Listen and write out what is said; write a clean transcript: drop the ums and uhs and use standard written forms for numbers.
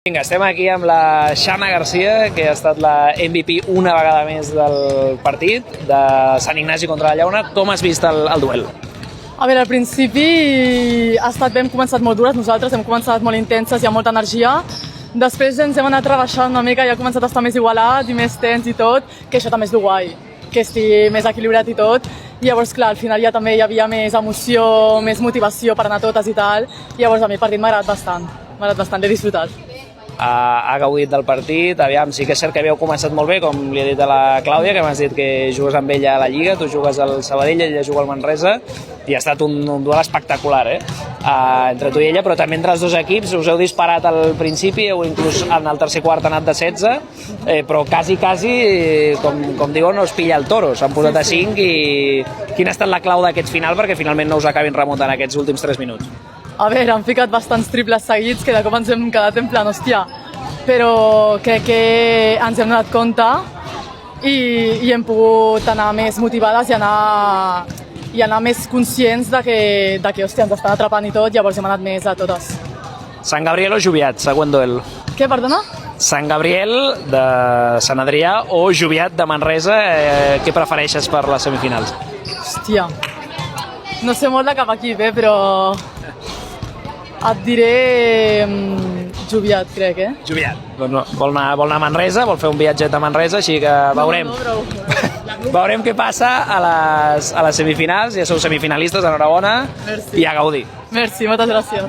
Vinga, estem aquí amb la Xana Garcia, que ha estat la MVP una vegada més del partit de Sant Ignasi contra la Llauna. Com has vist el duel? A veure, al principi hem començat molt dures nosaltres, hem començat molt intenses i amb molta energia. Després ens hem anat rebaixant una mica i ha començat a estar més igualat i més tens i tot, que això també és el guai, que estigui més equilibrat i tot. I llavors, clar, al final ja també hi havia més emoció, més motivació per anar totes i tal. I llavors a mi el partit m'ha agradat bastant, l'he disfrutat. Ha gaudit del partit, aviam, sí que és cert que havíeu començat molt bé, com li he dit a la Clàudia, que m'has dit que jugues amb ella a la Lliga, tu jugues al Sabadell, ella juga al Manresa, i ha estat un duel espectacular, entre tu i ella, però també entre els dos equips us heu disparat al principi, inclús en el tercer quart ha anat de 16, però quasi, com diuen, no us pilla el toro, s'han posat a 5, i quina ha estat la clau d'aquest final perquè finalment no us acabin remuntant aquests últims 3 minuts? A veure, han ficat bastants triples seguits que de cop ens hem quedat en plan, hòstia, però crec que ens hem donat compte i hem pogut anar més motivades i anar més conscients de que hòstia, ens estan atrapant i tot, llavors hem anat més a totes. Sant Gabriel o Joviat, següent duel? Què, perdona? Sant Gabriel de Sant Adrià o Joviat de Manresa, què prefereixes per les semifinals? Hòstia, no sé molt de cap equip, però et diré Joviat, crec, Joviat. Doncs vol anar a Manresa, vol fer un viatget a Manresa, així que veurem. Veurem què passa a les semifinals, ja sou semifinalistes, enhorabona. Merci. I a gaudir. Merci, moltes gràcies.